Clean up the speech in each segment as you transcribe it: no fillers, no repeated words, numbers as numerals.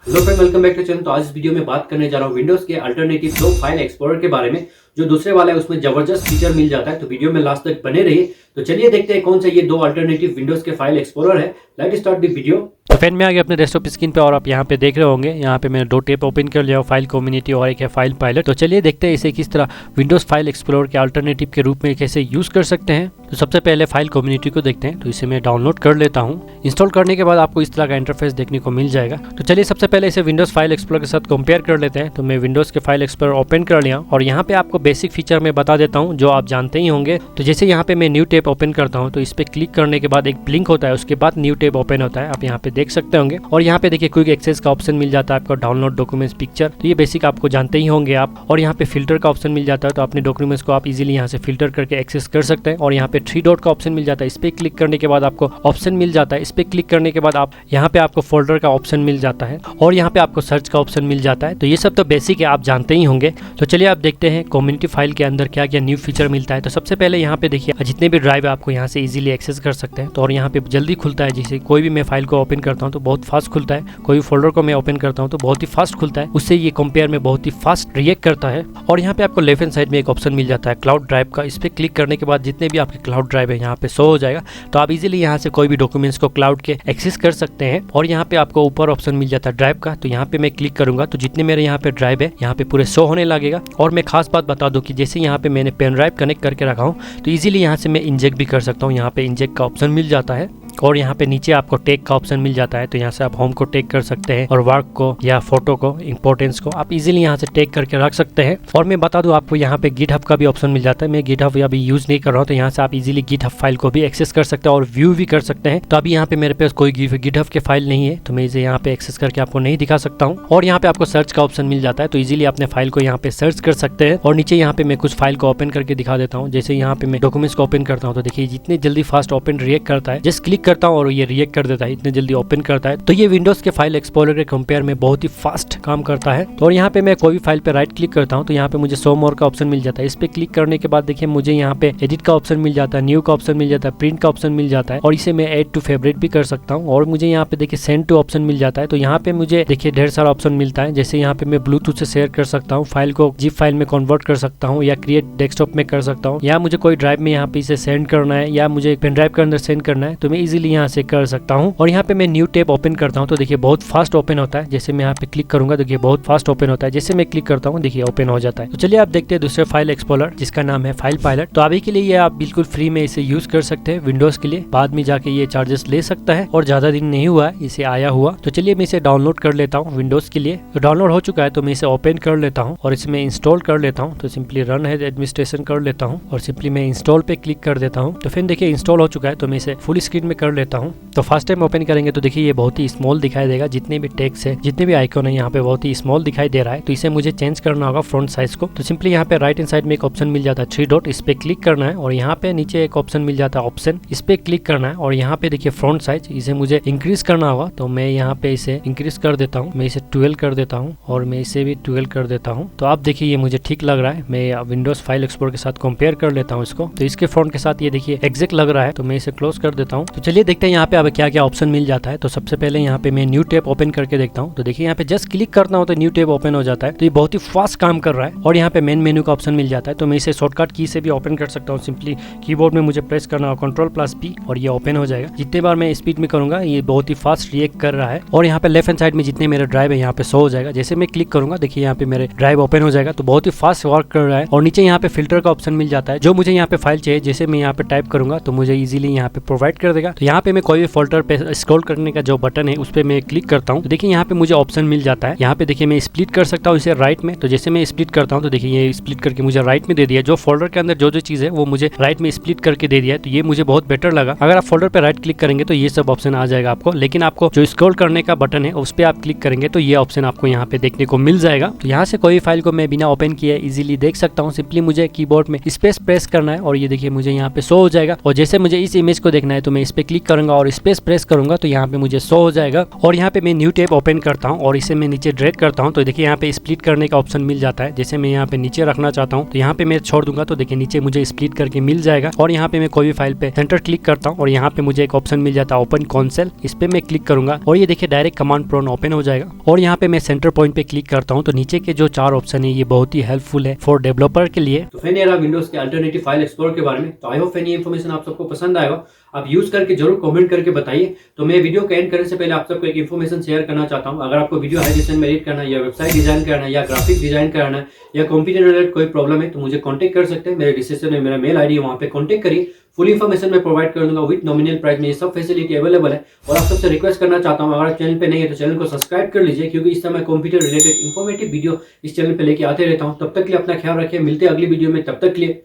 Hello friend, welcome back to channel. तो आज इस वीडियो में बात करने जा रहा हूँ विंडोज के अल्टरनेटिव दो फाइल एक्सप्लोरर के बारे में। जो दूसरे वाला है उसमें जबरदस्त फीचर मिल जाता है, तो वीडियो में लास्ट तक बने रहिए। तो चलिए देखते हैं कौन सा ये दो अल्टरनेटिव विंडोज के फाइल एक्सप्लोरर है। Let's start the video. तो फैन में आ गया अपने डेस्कटॉप स्क्रीन पे और आप यहाँ पे देख रहे होंगे, यहाँ पे मैंने दो टैब ओपन कर लिया, फाइल कम्युनिटी और एक है फाइल पायलट। तो चलिए देखते हैं इसे किस तरह विंडोज फाइल एक्सप्लोरर के अल्टरनेटिव के रूप में कैसे यूज कर सकते हैं। तो सबसे पहले फाइल कम्युनिटी को देखते हैं। तो इसे मैं डाउनलोड कर लेता हूँ। इंस्टॉल करने के बाद आपको इस तरह का इंटरफेस देखने को मिल जाएगा। तो चलिए सबसे पहले इसे विंडोज फाइल एक्सप्लोरर के साथ कंपेयर कर लेते हैं। तो मैं विंडोज के फाइल एक्सप्लोरर ओपन कर लिया और यहाँ पे आपको बेसिक फीचर में बता देता हूँ जो आप जानते ही होंगे। तो जैसे यहाँ पे मैं न्यू टैब ओपन करता हूँ तो इस पर क्लिक करने के बाद एक ब्लिंक होता है, उसके बाद न्यू टैब ओपन होता है, आप यहाँ पे देख सकते होंगे। और यहाँ पे देखिए क्विक एक्सेस का ऑप्शन मिल जाता है आपको, डाउनलोड डॉक्यूमेंट्स पिक्चर, तो ये बेसिक आपको जानते ही होंगे आप। और यहाँ पे फिल्टर का ऑप्शन मिल जाता है, तो अपने डॉक्यूमेंट्स को आप इजीली यहाँ से फिल्टर करके एक्सेस कर सकते हैं। और यहाँ पे 3 डॉट का ऑप्शन मिल जाता है, इस पे क्लिक करने के बाद आपको ऑप्शन मिल जाता है। इस पे क्लिक करने के बाद आप यहाँ पे आपको फोल्डर का ऑप्शन मिल जाता है और यहाँ पे आपको सर्च का ऑप्शन मिल जाता है। तो ये सब तो बेसिक है, आप जानते ही होंगे। तो चलिए आप देखते हैं कम्युनिटी फाइल के अंदर क्या क्या न्यू फीचर मिलता है। तो सबसे पहले यहाँ पे देखिए जितने भी ड्राइव है आपको यहाँ से इजीली एक्सेस कर सकते हैं। तो और यहाँ पे जल्दी खुलता है, जैसे कोई भी मैं फाइल को ओपन करता हूँ तो बहुत फास्ट खुलता है, कोई फोल्डर को मैं ओपन करता हूँ तो बहुत ही फास्ट खुलता है, उससे ये कंपेयर में बहुत ही फास्ट रिएक्ट करता है। और यहाँ पे आपको लेफ्ट हैंड साइड में एक ऑप्शन मिल जाता है क्लाउड ड्राइव का, इस पे क्लिक करने के बाद जितने भी आपके क्लाउड ड्राइव है यहाँ पे शो हो जाएगा। तो आप इजीली यहाँ से कोई भी डॉक्यूमेंट्स को क्लाउड के एक्सेस कर सकते हैं। और यहाँ पे आपको ऊपर ऑप्शन मिल जाता है ड्राइव का, तो यहाँ पे मैं क्लिक करूंगा तो जितने मेरे यहाँ पे ड्राइव है यहाँ पे पूरे शो होने लगेगा। और मैं खास बात बता दूं कि जैसे यहाँ पे मैंने पेन ड्राइव कनेक्ट करके रखा हूँ तो इजीली यहाँ से मैं इंजेक्ट भी कर सकता हूँ। यहाँ पे इंजेक्ट का ऑप्शन मिल जाता है और यहाँ पे नीचे आपको टैग का ऑप्शन मिल जाता है, तो यहाँ से आप होम को टैग कर सकते हैं और वर्क को या फोटो को, इंपॉर्टेंस को आप इजीली यहाँ से टैग करके रख सकते हैं। और मैं बता दूं आपको यहाँ पे गिटहब का भी ऑप्शन मिल जाता है। मैं गिटहब अभी यूज नहीं कर रहा हूँ, तो यहाँ से आप इजीली गिटहब फाइल को भी एक्सेस कर सकते हैं और व्यू भी कर सकते हैं। तो अभी यहाँ पे मेरे पास कोई गिटहब के फाइल नहीं है, तो मैं इसे यहाँ पे एक्सेस करके आपको नहीं दिखा सकता हूँ। और यहाँ पे आपको सर्च का ऑप्शन मिल जाता है, तो इजीली अपने फाइल को यहाँ पे सर्च कर सकते हैं। और नीचे यहाँ पे मैं कुछ फाइल को ओपन करके दिखा देता हूँ। जैसे यहाँ पे मैं डॉक्यूमेंट्स को ओपन करता हूँ तो देखिए जितने जल्दी फास्ट ओपन रिएक्ट करता है, जस्ट क्लिक करता हूँ और ये रिएक्ट कर देता है, इतने जल्दी ओपन करता है। तो ये विंडोज के फाइल एक्सप्लोरर के कंपेयर में बहुत ही फास्ट काम करता है। तो और यहाँ पे मैं कोई भी फाइल पे राइट क्लिक करता हूँ तो यहाँ पे मुझे शो मोर का ऑप्शन मिल जाता है। इस पे क्लिक करने के बाद देखिए मुझे यहाँ पे एडिट का ऑप्शन मिल जाता है, न्यू का ऑप्शन मिल जाता है, प्रिंट का ऑप्शन मिल जाता है और इसे मैं ऐड टू फेवरेट भी कर सकता हूँ। और मुझे यहाँ पे देखिए सेंड टू ऑप्शन मिल जाता है, तो यहाँ पे मुझे देखिए ढेर सारा ऑप्शन मिलता है। जैसे यहाँ पे मैं ब्लूटूथ से शेयर कर सकता हूँ, फाइल को जिप फाइल में कन्वर्ट कर सकता हूँ या क्रिएट डेस्कटॉप में कर सकता हूँ, या मुझे कोई ड्राइव में यहाँ पे इसे सेंड करना है या मुझे पेन ड्राइव के अंदर सेंड करना है तो मैं इजीली यहाँ से कर सकता हूँ। और यहाँ पे मैं न्यू टैब ओपन करता हूँ तो देखिए बहुत फास्ट ओपन होता है। जैसे मैं यहाँ पे क्लिक करूंगा देखिए बहुत फास्ट ओपन होता है, जैसे मैं क्लिक करता हूँ देखिए ओपन हो जाता है। तो चलिए आप देखते हैं दूसरे फाइल एक्सप्लोरर जिसका नाम है फाइल पायलट। तो अभी के लिए ये आप बिल्कुल फ्री में इसे यूज कर सकते हैं विंडोज के लिए, बाद में जाके ये चार्जेस ले सकता है और ज्यादा दिन नहीं हुआ है इसे आया हुआ। तो चलिए मैं इसे डाउनलोड कर लेता हूँ विंडोज के लिए। तो डाउनलोड हो चुका है तो मैं इसे ओपन कर लेता हूँ और इसमें इंस्टॉल कर लेता हूँ। तो सिंपली रन है एडमिनिस्ट्रेशन कर लेता हूँ और सिंपली मैं इंस्टॉल पे क्लिक कर देता हूँ। तो फिर देखिए इंस्टॉल हो चुका है, तो मैं इसे फुल स्क्रीन में कर लेता हूँ। तो फर्स्ट टाइम ओपन करेंगे तो देखिए ये बहुत ही स्मॉल दिखाई देगा, जितने भी टेक्स्ट है जितने भी आइकॉन है यहाँ पे बहुत ही स्मॉल दिखाई दे रहा है। तो इसे मुझे चेंज करना होगा फ्रंट साइज को। तो सिंपली यहाँ पे राइट हैंड साइड में एक ऑप्शन मिल जाता है 3 डॉट, इस पे क्लिक करना है और यहाँ पे नीचे एक ऑप्शन मिल जाता है ऑप्शन, इस पे क्लिक करना है और यहाँ पे देखिए फ्रंट साइज इसे मुझे इंक्रीज करना होगा। तो मैं यहाँ पे इसे इंक्रीज कर देता हूँ, मैं इसे 12 कर देता हूँ और मैं इसे भी 12 कर देता हूँ। तो आप देखिए ये मुझे ठीक लग रहा है। मैं विंडोज फाइल एक्सप्लोरर के साथ कंपेयर कर लेता हूँ इसको, तो इसके फ्रंट के साथ ये देखिए एग्जैक्ट लग रहा है। तो मैं इसे क्लोज कर देता हूँ। तो चलिए देखते हैं यहाँ पे अब क्या क्या ऑप्शन मिल जाता है। तो सबसे पहले यहाँ पे मैं न्यू टैब ओपन करके देखता हूँ। तो देखिए यहाँ पे जस्ट क्लिक करता हूँ तो न्यू टैब ओपन हो जाता है। तो ये बहुत ही फास्ट काम कर रहा है। और यहाँ पे मेन मेन्यू का ऑप्शन मिल जाता है, तो मैं इसे शॉर्टकट की से भी ओपन कर सकता हूँ। सिंपली कीबोर्ड में मुझे प्रेस करना होगा Ctrl+P और ये ओपन हो जाएगा। जितने बार मैं स्पीड में करूंगा ये बहुत ही फास्ट रिएक्ट कर रहा है। और यहाँ पे लेफ्ट हैंड साइड में जितने मेरे ड्राइव है यहाँ पे शो हो जाएगा। जैसे मैं क्लिक करूंगा देखिए यहाँ पे मेरे ड्राइव ओपन हो जाएगा, तो बहुत ही फास्ट वर्क कर रहा है। और नीचे यहाँ पे फिल्टर का ऑप्शन मिल जाता है, जो मुझे यहाँ पे फाइल चाहिए जैसे मैं यहाँ पे टाइप करूंगा तो मुझे इजीली यहाँ पे प्रोवाइड कर देगा। तो यहाँ पे मैं कोई भी फोल्डर पे स्क्रॉल करने का जो बटन है उस पर मैं क्लिक करता हूँ तो देखिए यहाँ पे मुझे ऑप्शन मिल जाता है। यहाँ पे देखिए मैं स्प्लिट कर सकता हूँ इसे राइट में। तो जैसे मैं स्प्लिट करता हूँ तो देखिए ये स्प्लिट करके मुझे राइट में दे दिया, जो फोल्डर के अंदर जो चीज है वो मुझे राइट में स्प्लिट करके दे दिया है। तो ये मुझे बहुत बेटर लगा। अगर आप फोल्डर पे राइट क्लिक करेंगे तो ये सब ऑप्शन आ जाएगा आपको, लेकिन आपको जो स्क्रॉल करने का बटन है उस पर आप क्लिक करेंगे तो ये ऑप्शन आपको यहाँ पे देखने को मिल जाएगा। तो यहाँ से कोई फाइल को मैं बिना ओपन किए इजीली देख सकता हूँ। सिंपली मुझे कीबोर्ड में स्पेस प्रेस करना है और ये देखिए मुझे यहाँ पे शो हो जाएगा। और जैसे मुझे इस इमेज को देखना है तो मैं इस पे क्लिक करूंगा और स्पेस प्रेस करूंगा तो यहाँ पे मुझे शो हो जाएगा। और यहाँ पे मैं न्यू टैब ओपन करता हूँ और इसे मैं नीचे ड्रैग करता हूँ तो देखिए यहाँ पे स्प्लिट करने का ऑप्शन मिल जाता है। जैसे मैं यहाँ पे नीचे रखना चाहता हूँ तो यहाँ पे मैं छोड़ दूंगा तो देखिए नीचे मुझे स्प्लिट करके मिल जाएगा। और यहाँ पे मैं कोई भी फाइल पे सेंटर क्लिक करता हूँ और यहाँ पे मुझे एक ऑप्शन मिल जाता है ओपन कॉन्सेल, इस पे मैं क्लिक करूंगा और ये देखिए डायरेक्ट कमांड प्रॉम्प्ट ओपन हो जाएगा। और यहाँ पे मैं सेंटर पॉइंट पे क्लिक करता हूँ तो नीचे के जो 4 ऑप्शन है ये बहुत ही हेल्पफुल है फॉर डेवलपर के लिए। तो फ्रेंड ये रहा विंडोज के अल्टरनेटिव फाइल एक्सप्लोरर के बारे में। तो आई होप फ्रेंड ये इन्फॉर्मेशन आप सबको पसंद आएगा, आप यूज करके जरूर कमेंट करके बताइए। तो मैं वीडियो का एंड करने से पहले आप सबको एक इन्फॉर्मेशन शेयर करना चाहता हूं। अगर आपको वीडियो हाइजेशन में एडिट करना है या वेबसाइट डिजाइन करना है या ग्राफिक डिजाइन करना है या कंप्यूटर रिलेटेड कोई प्रॉब्लम है तो मुझे कांटेक्ट कर सकते हैं। मेरे डिस्क्रिप्शन में मेरा मेल आईडी है, वहां पे कांटेक्ट करिए। फुल इन्फॉर्मेशन मैं प्रोवाइड कर दूंगा विद नॉमिनल प्राइस में, ये सब फैसिलिटी अवेलेबल है। और आप सबसे रिक्वेस्ट करना चाहता हूं अगर चैनल पे नहीं है तो चैनल को सब्सक्राइब कर लीजिए, क्योंकि इस समय कंप्यूटर रिलेटेड इन्फॉर्मेटिव वीडियो इस चैनल पे लेके आते रहता हूं। तब तक के लिए अपना ख्याल रखिए, मिलते हैं अगली वीडियो में, तब तक के लिए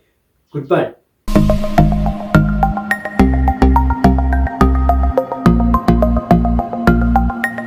गुड बाय।